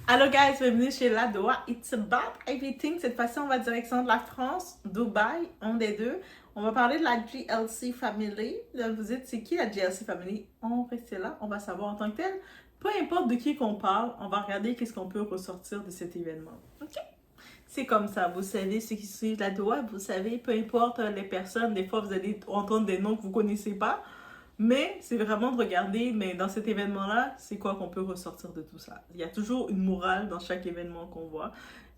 Hello guys, bienvenue chez La Doha. It's about everything. Cette fois-ci, on va direction de la France, Dubaï, un des deux. On va parler de la GLC Family. Là, vous dites, c'est qui la GLC Family? On reste là, on va savoir en tant que tel. Peu importe de qui qu'on parle, on va regarder qu'est-ce qu'on peut ressortir de cet événement. OK? C'est comme ça, vous savez, ceux qui suivent La Doha, vous savez, peu importe les personnes, des fois vous allez entendre des noms que vous ne connaissez pas. Mais c'est vraiment de regarder, mais dans cet événement-là, c'est quoi qu'on peut ressortir de tout ça. Il y a toujours une morale dans chaque événement qu'on voit.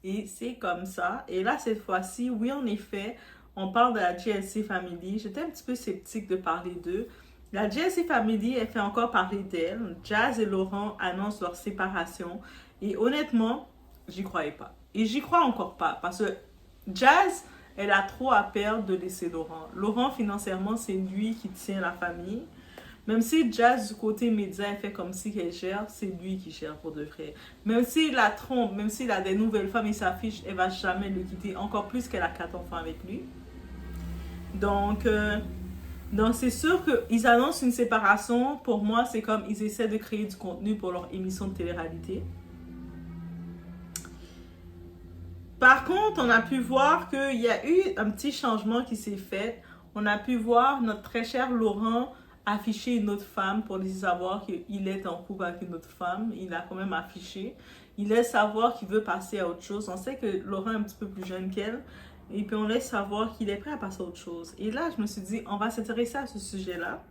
Et c'est comme ça. Et là, cette fois-ci, oui, en effet, on parle de la GLC Family. J'étais un petit peu sceptique de parler d'eux. La GLC Family, elle fait encore parler d'elle. Jazz et Laurent annoncent leur séparation. Et honnêtement, j'y croyais pas. Et j'y crois encore pas. Parce que Jazz, elle a trop à perdre de laisser Laurent. Laurent, financièrement, c'est lui qui tient la famille. Même si Jazz, du côté média, elle fait comme si qu'elle gère, c'est lui qui gère pour de vrai. Même s'il la trompe, même s'il a des nouvelles femmes, il s'affiche, elle va jamais le quitter. Encore plus qu'elle a 4 enfants avec lui. Donc c'est sûr qu'ils annoncent une séparation. Pour moi, c'est comme ils essaient de créer du contenu pour leur émission de télé-réalité. Par contre, on a pu voir qu'il y a eu un petit changement qui s'est fait. On a pu voir notre très cher Laurent afficher une autre femme pour laisser savoir qu'il est en couple avec une autre femme. Il a quand même affiché. Il laisse savoir qu'il veut passer à autre chose. On sait que Laurent est un petit peu plus jeune qu'elle. Et puis on laisse savoir qu'il est prêt à passer à autre chose. Et là, je me suis dit, on va s'intéresser à ce sujet-là.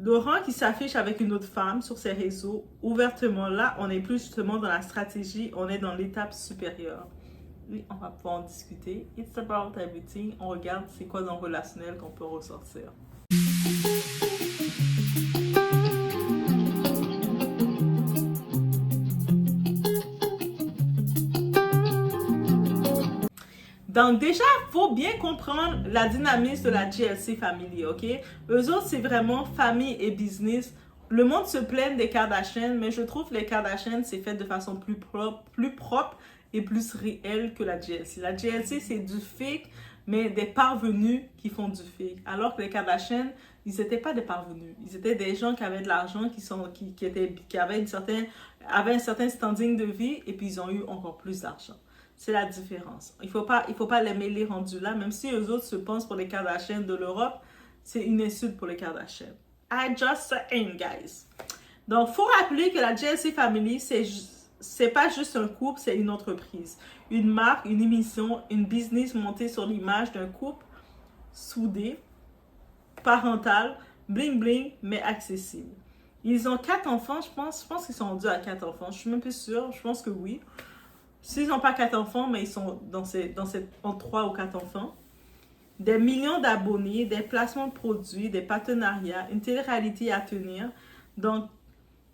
Laurent qui s'affiche avec une autre femme sur ses réseaux, ouvertement, là, on n'est plus justement dans la stratégie, on est dans l'étape supérieure. Oui, on va pouvoir en discuter. It's about everything. On regarde c'est quoi dans le relationnel qu'on peut ressortir. Donc déjà, il faut bien comprendre la dynamique de la GLC Family, ok? Eux autres, c'est vraiment famille et business. Le monde se plaint des Kardashians, mais je trouve que les Kardashians, c'est fait de façon plus propre et plus réelle que la GLC. La GLC, c'est du fake, mais des parvenus qui font du fake. Alors que les Kardashians, ils n'étaient pas des parvenus. Ils étaient des gens qui avaient de l'argent, qui avaient un certain standing de vie, et puis ils ont eu encore plus d'argent. C'est la différence. Il faut pas les mêler rendus là, même si eux autres se pensent pour les Kardashians de l'Europe, c'est une insulte pour les Kardashians. I just saying, guys. Donc, il faut rappeler que la GLC Family, c'est pas juste un couple, c'est une entreprise. Une marque, une émission, une business montée sur l'image d'un couple soudé, parental, bling bling, mais accessible. Ils ont 4 enfants, je pense qu'ils sont rendus à 4 enfants. Je suis même plus sûre, je pense que oui. S'ils n'ont pas 4 enfants, mais ils sont en 3 ou 4 enfants. Des millions d'abonnés, des placements de produits, des partenariats, une télé-réalité à tenir. Donc,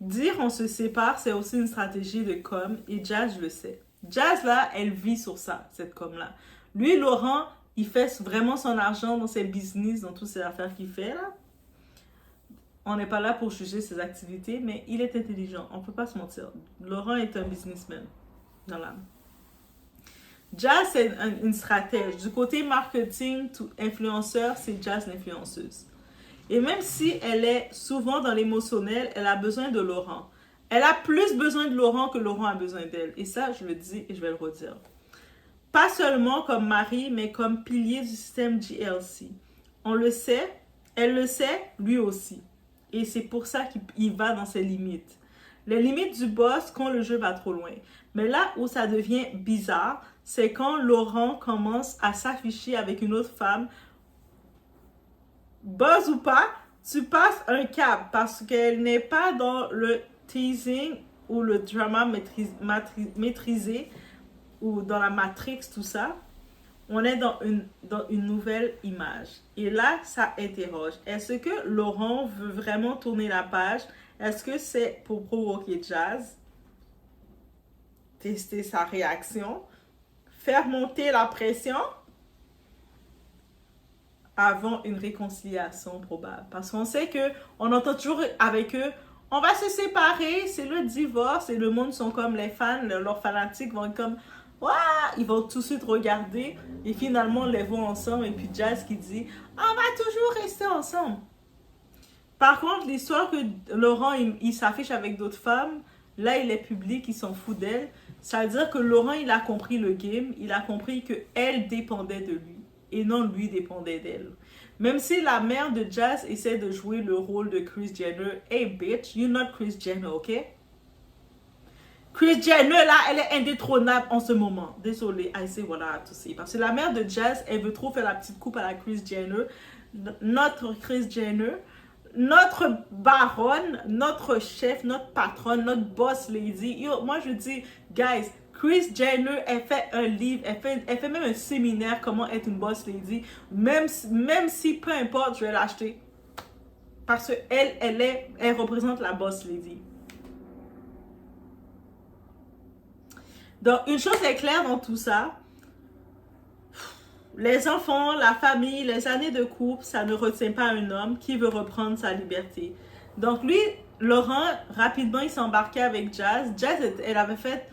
dire on se sépare, c'est aussi une stratégie de com. Et Jazz le sait. Jazz, là, elle vit sur ça, cette com-là. Lui, Laurent, il fait vraiment son argent dans ses business, dans toutes ces affaires qu'il fait, là. On n'est pas là pour juger ses activités, mais il est intelligent. On ne peut pas se mentir. Laurent est un businessman. Dans l'âme. Jazz, c'est une stratège. Du côté marketing, influenceur, c'est Jazz l'influenceuse. Et même si elle est souvent dans l'émotionnel, elle a besoin de Laurent. Elle a plus besoin de Laurent que Laurent a besoin d'elle. Et ça, je le dis et je vais le redire. Pas seulement comme mari, mais comme pilier du système GLC. On le sait, elle le sait, lui aussi. Et c'est pour ça qu'il va dans ses limites. Les limites du boss quand le jeu va trop loin. Mais là où ça devient bizarre, c'est quand Laurent commence à s'afficher avec une autre femme. Buzz ou pas, tu passes un cap parce qu'elle n'est pas dans le teasing ou le drama maîtrisé ou dans la matrix, tout ça. On est dans une nouvelle image. Et là, ça interroge. Est-ce que Laurent veut vraiment tourner la page? Est-ce que c'est pour provoquer Jazz? Tester sa réaction? Faire monter la pression? Avant une réconciliation probable. Parce qu'on sait qu'on entend toujours avec eux, on va se séparer, c'est le divorce, et le monde sont comme les fans, leurs fanatiques vont être comme, waouh, ils vont tout de suite regarder, et finalement, on les voit ensemble, et puis Jazz qui dit, on va toujours rester ensemble. Par contre, l'histoire que Laurent, il s'affiche avec d'autres femmes, Là, il est public, il s'en fout d'elle. Ça veut dire que Laurent, il a compris le game. Il a compris qu'elle dépendait de lui et non lui dépendait d'elle. Même si la mère de Jazz essaie de jouer le rôle de Kris Jenner, hey bitch, you're not Kris Jenner, ok? Kris Jenner, là, elle est indétrônable en ce moment. Désolée, I say what I have to say. Parce que la mère de Jazz, elle veut trop faire la petite coupe à la Kris Jenner. Notre Kris Jenner, notre baronne, notre chef, notre patronne, notre boss lady. Yo, moi, je dis, guys, Kris Jenner, elle fait un livre, elle fait même un séminaire comment être une boss lady. Même si, peu importe, je vais l'acheter. Parce qu'elle elle représente la boss lady. Donc, une chose est claire dans tout ça. Les enfants, la famille, les années de couple, ça ne retient pas un homme qui veut reprendre sa liberté. Donc, lui, Laurent, rapidement, il s'est embarqué avec Jazz. Jazz, elle avait fait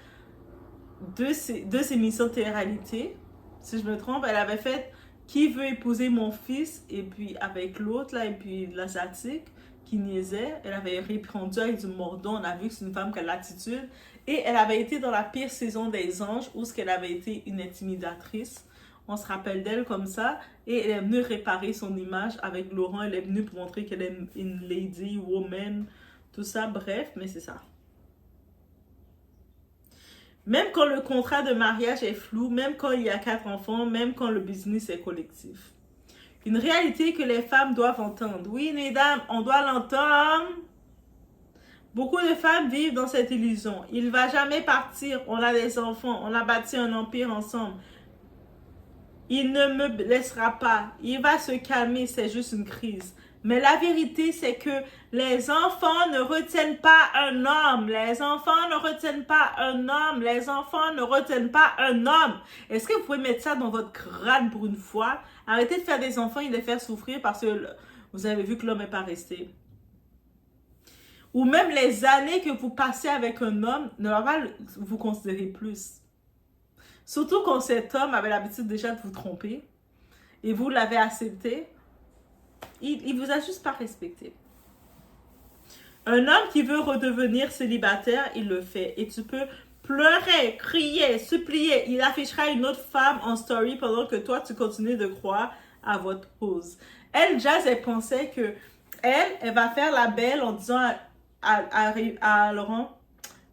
deux émissions de télé-réalité. Si je me trompe, elle avait fait Qui veut épouser mon fils? Et puis, avec l'autre, là, et puis l'asiatique qui niaisait. Elle avait répondu avec du mordant. On a vu que c'est une femme qui a l'attitude. Et elle avait été dans la pire saison des Anges, où ce qu'elle avait été une intimidatrice. On se rappelle d'elle comme ça. Et elle est venue réparer son image avec Laurent. Elle est venue pour montrer qu'elle est une lady, woman, tout ça. Bref, mais c'est ça. Même quand le contrat de mariage est flou, même quand il y a 4 enfants, même quand le business est collectif. Une réalité que les femmes doivent entendre. Oui, mesdames, on doit l'entendre. Beaucoup de femmes vivent dans cette illusion. Il ne va jamais partir. On a des enfants. On a bâti un empire ensemble. Il ne me laissera pas. Il va se calmer. C'est juste une crise. Mais la vérité, c'est que les enfants ne retiennent pas un homme. Les enfants ne retiennent pas un homme. Les enfants ne retiennent pas un homme. Est-ce que vous pouvez mettre ça dans votre crâne pour une fois? Arrêtez de faire des enfants et de les faire souffrir parce que vous avez vu que l'homme n'est pas resté. Ou même les années que vous passez avec un homme ne va pas vous considérer plus. Surtout quand cet homme avait l'habitude déjà de vous tromper et vous l'avez accepté, il vous a juste pas respecté. Un homme qui veut redevenir célibataire, il le fait. Et tu peux pleurer, crier, supplier. Il affichera une autre femme en story pendant que toi, tu continues de croire à votre pause. Elle, Jazz, elle pensait que elle va faire la belle en disant à Laurent,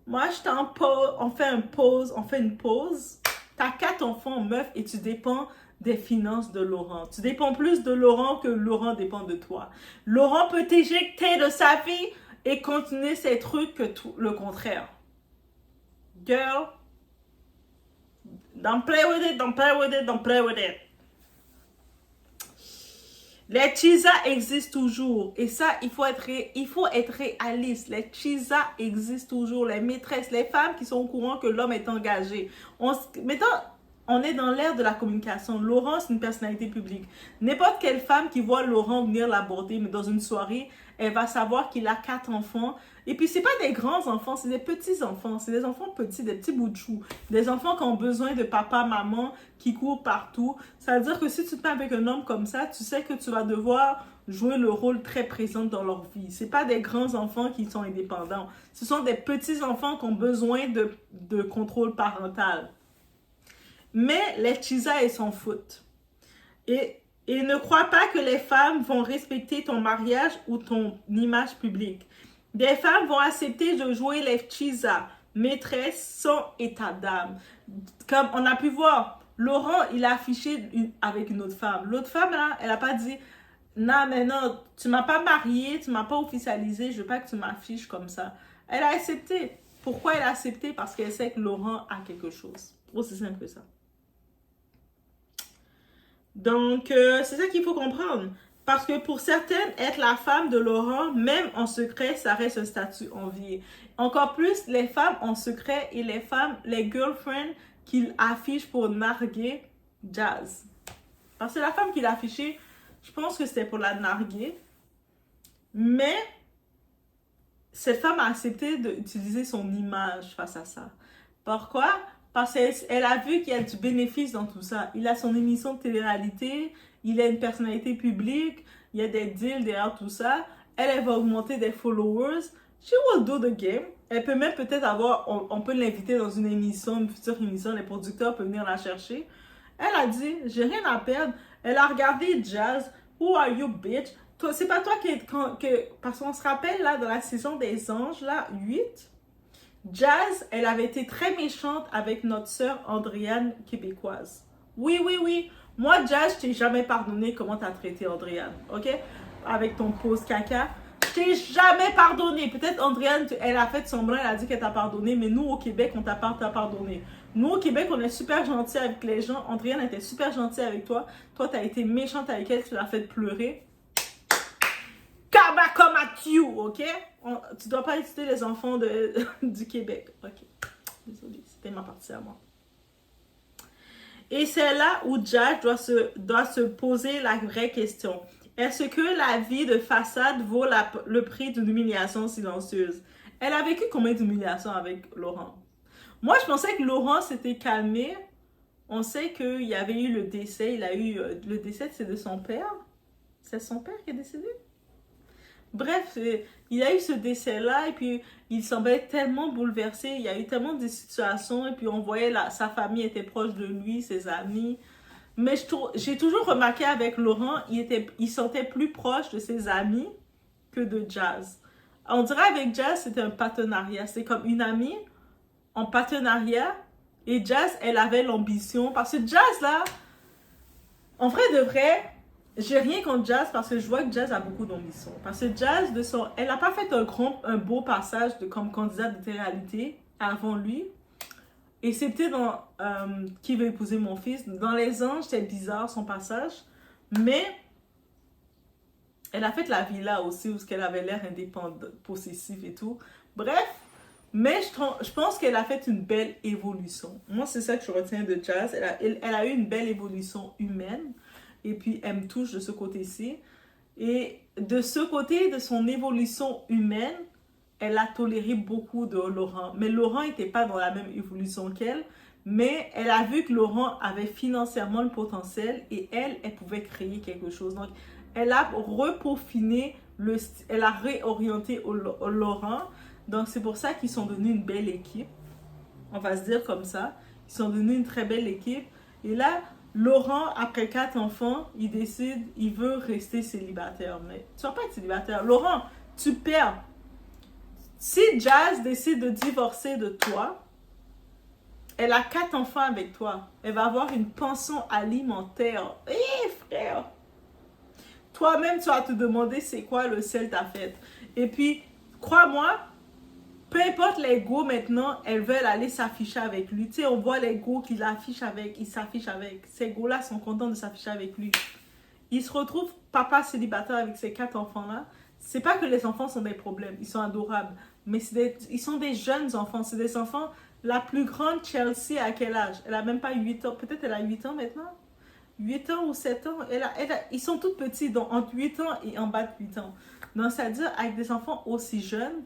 moi, je t'en pose, on fait une pause. T'as 4 enfants, meuf, et tu dépends des finances de Laurent. Tu dépends plus de Laurent que Laurent dépend de toi. Laurent peut t'éjecter de sa vie et continuer ses trucs que tout le contraire. Girl, don't play with it, don't play with it, don't play with it. Les cheesas existent toujours. Et ça, il faut être réaliste. Les cheesas existent toujours. Les maîtresses, les femmes qui sont au courant que l'homme est engagé. Mettons, on est dans l'ère de la communication. Laurent, c'est une personnalité publique. N'importe quelle femme qui voit Laurent venir l'aborder, mais dans une soirée, elle va savoir qu'il a 4 enfants. Et puis, c'est pas des grands enfants, c'est des petits enfants. C'est des enfants petits, des petits bouts de chou. Des enfants qui ont besoin de papa, maman, qui courent partout. Ça veut dire que si tu te mets avec un homme comme ça, tu sais que tu vas devoir jouer le rôle très présent dans leur vie. C'est pas des grands enfants qui sont indépendants. Ce sont des petits enfants qui ont besoin de contrôle parental. Mais les cheesas, elles s'en foutent. Et ne crois pas que les femmes vont respecter ton mariage ou ton image publique. Des femmes vont accepter de jouer les cheesas, maîtresses sans état d'âme. Comme on a pu voir, Laurent, il a affiché avec une autre femme. L'autre femme, là, elle n'a pas dit, non, mais non, tu ne m'as pas mariée, tu ne m'as pas officialisée, je ne veux pas que tu m'affiches comme ça. Elle a accepté. Pourquoi elle a accepté? Parce qu'elle sait que Laurent a quelque chose. Aussi simple que ça. Donc, c'est ça qu'il faut comprendre. Parce que pour certaines, être la femme de Laurent, même en secret, ça reste un statut envié. Encore plus, les femmes en secret et les femmes, les girlfriends qu'il affiche pour narguer Jazz. Parce que la femme qu'il a affichée, je pense que c'était pour la narguer. Mais cette femme a accepté d'utiliser son image face à ça. Pourquoi? Parce qu'elle a vu qu'il y a du bénéfice dans tout ça. Il a son émission de télé-réalité, il a une personnalité publique, il y a des deals derrière tout ça. Elle va augmenter des followers. She will do the game. Elle peut même peut-être avoir, on peut l'inviter dans une émission, une future émission, les producteurs peuvent venir la chercher. Elle a dit, j'ai rien à perdre. Elle a regardé Jazz. Who are you, bitch? C'est pas toi parce qu'on se rappelle, là, dans la saison des anges, là, 8, Jazz, elle avait été très méchante avec notre sœur Andréane québécoise. Oui, oui, oui. Moi, Jazz, je t'ai jamais pardonné comment t'as traité Andréane, ok? Avec ton pause caca. Je t'ai jamais pardonné. Peut-être Andréane, elle a fait semblant, elle a dit qu'elle t'a pardonné, mais nous, au Québec, on t'a pas pardonné. Nous, au Québec, on est super gentils avec les gens. Andréane était super gentille avec toi. Toi, t'as été méchante avec elle, tu l'as fait pleurer. Come at you, ok? Tu dois pas insulter les enfants du Québec. Ok. Désolée, c'était ma partie à moi. Et c'est là où Jazz doit se poser la vraie question. Est-ce que la vie de façade vaut le prix d'une humiliation silencieuse? Elle a vécu combien d'humiliations avec Laurent? Moi, je pensais que Laurent s'était calmé. On sait qu'il y avait eu le décès. Il a eu le décès, c'est de son père. C'est son père qui est décédé? Bref, il a eu ce décès-là et puis il semblait tellement bouleversé. Il y a eu tellement de situations et puis on voyait sa famille était proche de lui, ses amis. Mais j'ai toujours remarqué avec Laurent, il sentait plus proche de ses amis que de Jazz. On dirait avec Jazz, c'était un partenariat. C'est comme une amie en partenariat et Jazz, elle avait l'ambition. Parce que Jazz, là, en vrai de vrai, j'ai rien contre Jazz parce que je vois que Jazz a beaucoup d'ambition. Parce que Jazz, elle n'a pas fait un beau passage comme candidate de télé-réalité avant lui. Et c'était dans Qui veut épouser mon fils. Dans Les Anges, c'était bizarre son passage. Mais elle a fait la villa aussi où elle avait l'air indépendante, possessive et tout. Bref, mais je pense qu'elle a fait une belle évolution. Moi, c'est ça que je retiens de Jazz. Elle a eu une belle évolution humaine. Et puis, elle me touche de ce côté-ci. Et de ce côté, de son évolution humaine, elle a toléré beaucoup de Laurent. Mais Laurent n'était pas dans la même évolution qu'elle. Mais elle a vu que Laurent avait financièrement le potentiel et elle pouvait créer quelque chose. Donc, elle a repaufiné, elle a réorienté Laurent. Donc, c'est pour ça qu'ils sont devenus une belle équipe. On va se dire comme ça. Ils sont devenus une très belle équipe. Et là, Laurent, après 4 enfants, il décide, il veut rester célibataire. Mais tu ne vas pas être célibataire. Laurent, tu perds. Si Jazz décide de divorcer de toi, elle a 4 enfants avec toi. Elle va avoir une pension alimentaire. Frère! Toi-même, tu vas te demander c'est quoi le sel ta fête. Et puis, crois-moi, peu importe les go maintenant, elles veulent aller s'afficher avec lui. Tu sais, on voit les go qu'il affiche avec, il s'affiche avec. Ces go-là sont contents de s'afficher avec lui. Il se retrouve papa célibataire avec ses 4 enfants-là. C'est pas que les enfants sont des problèmes, ils sont adorables. Mais ils sont des jeunes enfants. C'est des enfants. La plus grande, Chelsea, à quel âge? Elle a même pas 8 ans. Peut-être elle a 8 ans maintenant. 8 ans ou 7 ans. Ils sont tous petits, donc entre 8 ans et en bas de 8 ans. Donc, c'est-à-dire, avec des enfants aussi jeunes,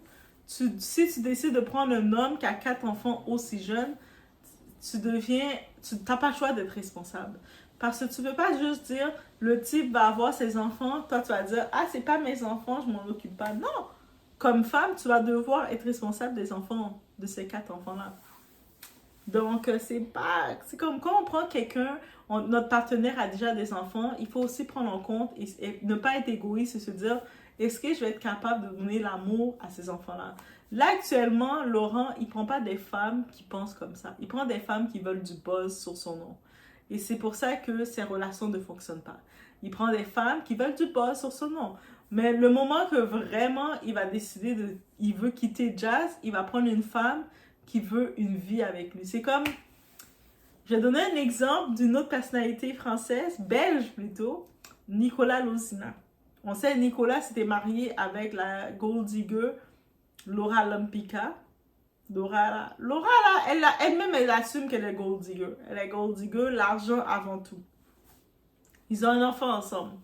si tu décides de prendre un homme qui a 4 enfants aussi jeunes, tu n'as pas le choix d'être responsable. Parce que tu ne peux pas juste dire, le type va avoir ses enfants, toi tu vas dire, ah c'est pas mes enfants, je m'en occupe pas. Non! Comme femme, tu vas devoir être responsable des enfants, de ces 4 enfants-là. Donc, c'est comme quand on prend quelqu'un, notre partenaire a déjà des enfants, il faut aussi prendre en compte et ne pas être égoïste et se dire, est-ce que je vais être capable de donner l'amour à ces enfants-là? Là, actuellement, Laurent, il ne prend pas des femmes qui pensent comme ça. Il prend des femmes qui veulent du buzz sur son nom. Et c'est pour ça que ces relations ne fonctionnent pas. Il prend des femmes qui veulent du buzz sur son nom. Mais le moment que vraiment, il va décider il veut quitter Jazz, il va prendre une femme qui veut une vie avec lui. C'est comme, je vais donner un exemple d'une autre personnalité française, belge plutôt, Nicolas Lozina. On sait Nicolas s'était marié avec la gold digger Laura Lampica. Laura là, elle-même, elle assume qu'elle est gold digger. Elle est gold digger, l'argent avant tout. Ils ont un enfant ensemble.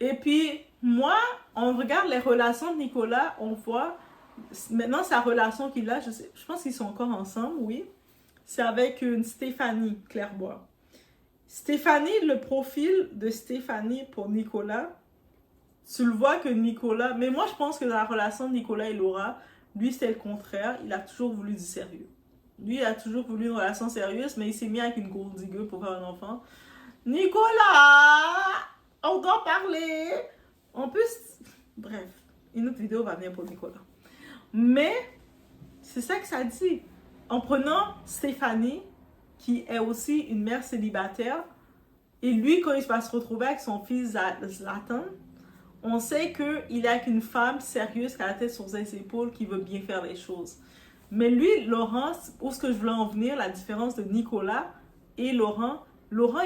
Et puis, moi, on regarde les relations de Nicolas, on voit, maintenant sa relation qu'il a, je pense qu'ils sont encore ensemble, oui. C'est avec une Stéphanie Clairbois. Stéphanie, le profil de Stéphanie pour Nicolas, tu le vois que Nicolas, mais moi je pense que dans la relation de Nicolas et Laura, Lui, c'est le contraire. Il a toujours voulu du sérieux. Lui, il a toujours voulu une relation sérieuse, mais il s'est mis avec une gourde digueux pour faire un enfant. Nicolas! On doit parler! En plus, bref, une autre vidéo va venir pour Nicolas. Mais, c'est ça que ça dit. En prenant Stéphanie, qui est aussi une mère célibataire, et lui, quand il va se retrouver avec son fils Zlatan, on sait qu'il est avec une femme sérieuse qui a la tête sur ses épaules, qui veut bien faire les choses. Mais lui, Laurent, où est-ce que je voulais en venir, la différence de Nicolas et Laurent,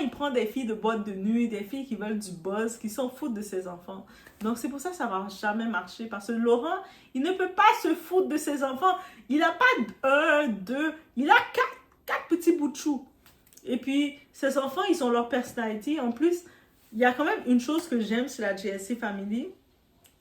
il prend des filles de boîte de nuit, des filles qui veulent du buzz, qui s'en foutent de ses enfants. Donc, c'est pour ça que ça ne va jamais marcher. Parce que Laurent, il ne peut pas se foutre de ses enfants. Il n'a pas un, deux, il a quatre petits bouts de chou. Et puis, ses enfants, ils ont leur personnalité. En plus, il y a quand même une chose que j'aime sur la GLC Family.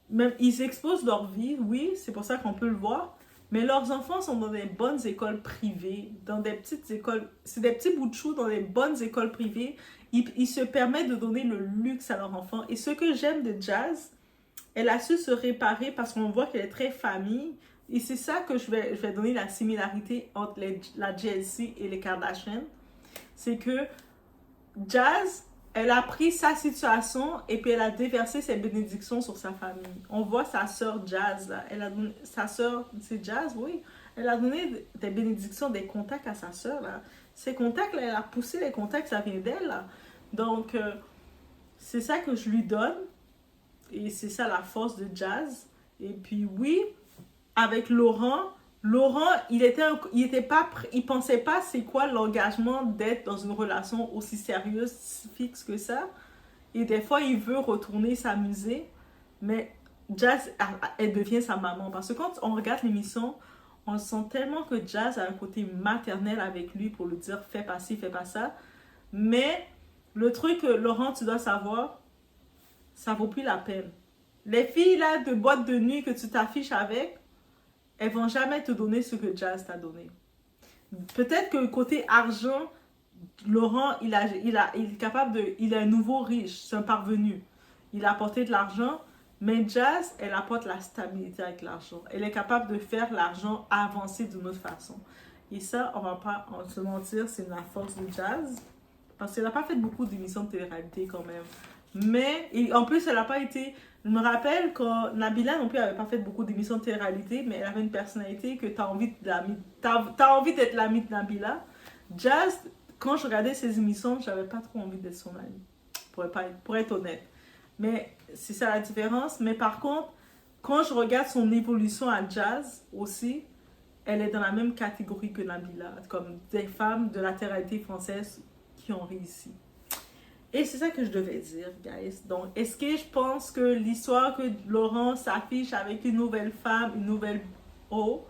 Même, ils exposent leur vie, oui, c'est pour ça qu'on peut le voir. Mais leurs enfants sont dans des bonnes écoles privées, dans des petites écoles. C'est des petits bouts de chou dans des bonnes écoles privées. Ils se permettent de donner le luxe à leurs enfants. Et ce que j'aime de Jazz, elle a su se réparer parce qu'on voit qu'elle est très famille. Et c'est ça que je vais donner la similarité entre la GLC et les Kardashian. C'est que Jazz, elle a pris sa situation et puis elle a déversé ses bénédictions sur sa famille. On voit sa sœur Jazz, là. Sa sœur, c'est Jazz, oui. Elle a donné des bénédictions, des contacts à sa sœur, là. Ces contacts, là, elle a poussé les contacts, ça vient d'elle, là. Donc, c'est ça que je lui donne. Et c'est ça la force de Jazz. Et puis, oui, avec Laurent, il pensait pas c'est quoi l'engagement d'être dans une relation aussi sérieuse, fixe que ça. Et des fois, il veut retourner s'amuser, mais Jazz, elle devient sa maman. Parce que quand on regarde l'émission, on sent tellement que Jazz a un côté maternel avec lui pour lui dire fais pas ci, fais pas ça. Mais le truc, Laurent, tu dois savoir, ça vaut plus la peine. Les filles là de boîte de nuit que tu t'affiches avec, elles vont jamais te donner ce que Jazz t'a donné. Peut-être que côté argent, Laurent, il est capable de... Il est un nouveau riche, c'est un parvenu. Il a apporté de l'argent, mais Jazz, elle apporte la stabilité avec l'argent. Elle est capable de faire l'argent avancer d'une autre façon. Et ça, on va pas se mentir, c'est la force de Jazz. Parce qu'elle n'a pas fait beaucoup d'émissions de télé-réalité quand même. Mais, en plus, elle n'a pas été... Je me rappelle quand Nabila non plus n'avait pas fait beaucoup d'émissions de télé-réalité, mais elle avait une personnalité que tu as envie d'être l'amie de Nabila. Jazz, quand je regardais ses émissions, j'avais pas trop envie d'être son amie, pour être honnête. Mais c'est ça la différence. Mais par contre, quand je regarde son évolution à Jazz aussi, elle est dans la même catégorie que Nabila, comme des femmes de la télé-réalité française qui ont réussi. Et c'est ça que je devais dire, guys. Donc, est-ce que je pense que l'histoire que Laurent s'affiche avec une nouvelle femme, une nouvelle eau,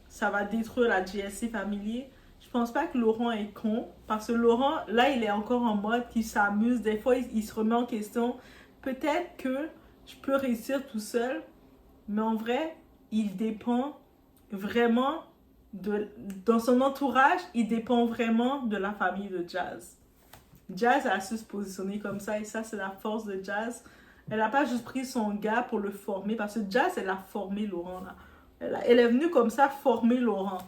ça va détruire la GLC Family? Je pense pas que Laurent est con. Parce que Laurent, là, il est encore en mode qu'il s'amuse. Des fois, il se remet en question. Peut-être que je peux réussir tout seul. Mais en vrai, il dépend vraiment dans son entourage, il dépend vraiment de la famille de Jazz. Jazz a su se positionner comme ça et ça, c'est la force de Jazz. Elle n'a pas juste pris son gars pour le former parce que Jazz, elle a formé Laurent. Là. Elle est venue comme ça former Laurent.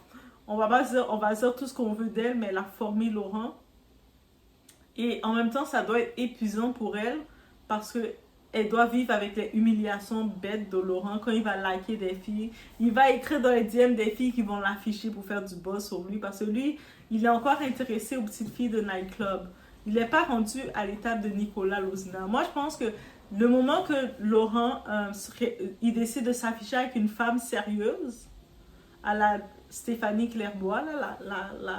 On va dire tout ce qu'on veut d'elle, mais elle a formé Laurent. Et en même temps, ça doit être épuisant pour elle parce que elle doit vivre avec les humiliations bêtes de Laurent quand il va liker des filles. Il va écrire dans les DM des filles qui vont l'afficher pour faire du buzz sur lui parce que lui, il est encore intéressé aux petites filles de nightclub. Il n'est pas rendu à l'étape de Nicolas Lozina. Moi, je pense que le moment que Laurent il décide de s'afficher avec une femme sérieuse, à la Stéphanie Clairbois, là,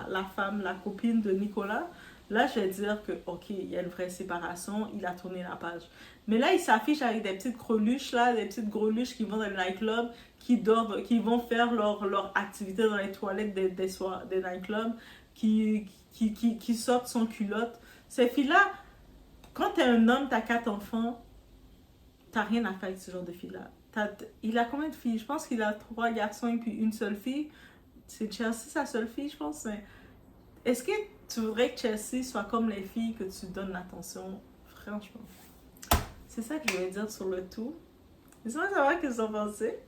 la femme, la copine de Nicolas, là, je vais dire que, ok, il y a une vraie séparation, il a tourné la page. Mais là, il s'affiche avec des petites greluches, là, des petites greluches qui vont dans le nightclub, qui vont faire leur activité dans les toilettes des nightclubs, qui sortent son culotte. Ces filles-là, quand t'es un homme, t'as 4 enfants, t'as rien à faire avec ce genre de filles-là. Il a combien de filles? Je pense qu'il a 3 garçons et puis une seule fille. C'est Chelsea, sa seule fille, je pense. Mais est-ce que tu voudrais que Chelsea soit comme les filles que tu donnes l'attention? Franchement. C'est ça que je voulais dire sur le tout. Laissez-moi savoir ce que vous en pensez.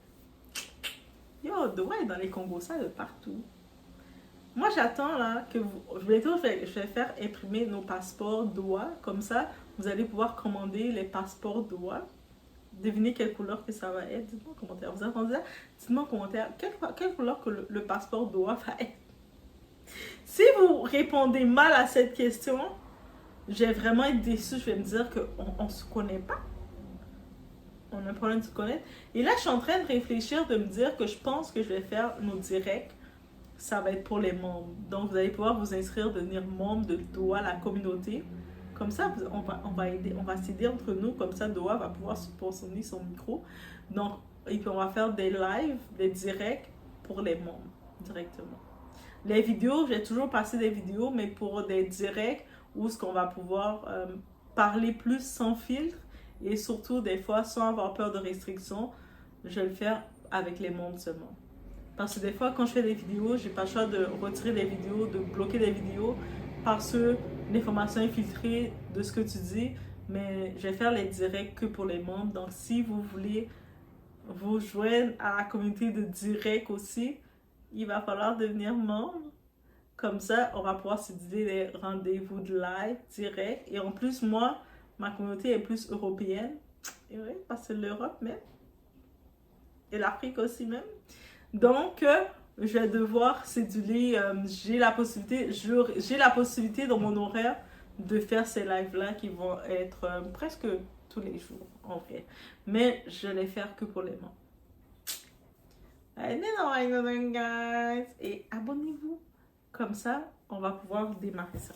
Yo, Doha est dans les Congos, ça de partout. Moi, j'attends là que vous. Bientôt, je vais faire imprimer nos passeports Doha. Comme ça, vous allez pouvoir commander les passeports Doha. Devinez quelle couleur que ça va être. Dites-moi en commentaire. Vous entendez ça? Dites-moi en commentaire quelle couleur que le passeport Doha va être. Si vous répondez mal à cette question, je vais vraiment être déçue. Je vais me dire qu'on ne se connaît pas. On a un problème de se connaître. Et là, je suis en train de réfléchir, de me dire que je pense que je vais faire nos directs. Ça va être pour les membres. Donc, vous allez pouvoir vous inscrire, devenir membre de Doha, la communauté. Comme ça, on va s'aider entre nous. Comme ça, Doha va pouvoir subventionner son micro. Donc, et puis on va faire des lives, des directs pour les membres directement. Les vidéos, j'ai toujours passé des vidéos, mais pour des directs où ce qu'on va pouvoir parler plus sans filtre et surtout des fois sans avoir peur de restrictions, je vais le faire avec les membres seulement. Parce que des fois, quand je fais des vidéos, j'ai pas le choix de retirer des vidéos, de bloquer des vidéos parce que l'information est filtrée de ce que tu dis. Mais je vais faire les directs que pour les membres. Donc, si vous voulez vous joindre à la communauté de direct aussi, il va falloir devenir membre. Comme ça, on va pouvoir se dire des rendez-vous de live direct. Et en plus, moi, ma communauté est plus européenne. Et oui, parce que l'Europe même. Et l'Afrique aussi même. Donc, je vais devoir céduler. J'ai la possibilité dans mon horaire de faire ces lives-là qui vont être presque tous les jours, en vrai. Mais je vais les faire que pour les membres. Allez, guys! Et abonnez-vous. Comme ça, on va pouvoir démarrer ça.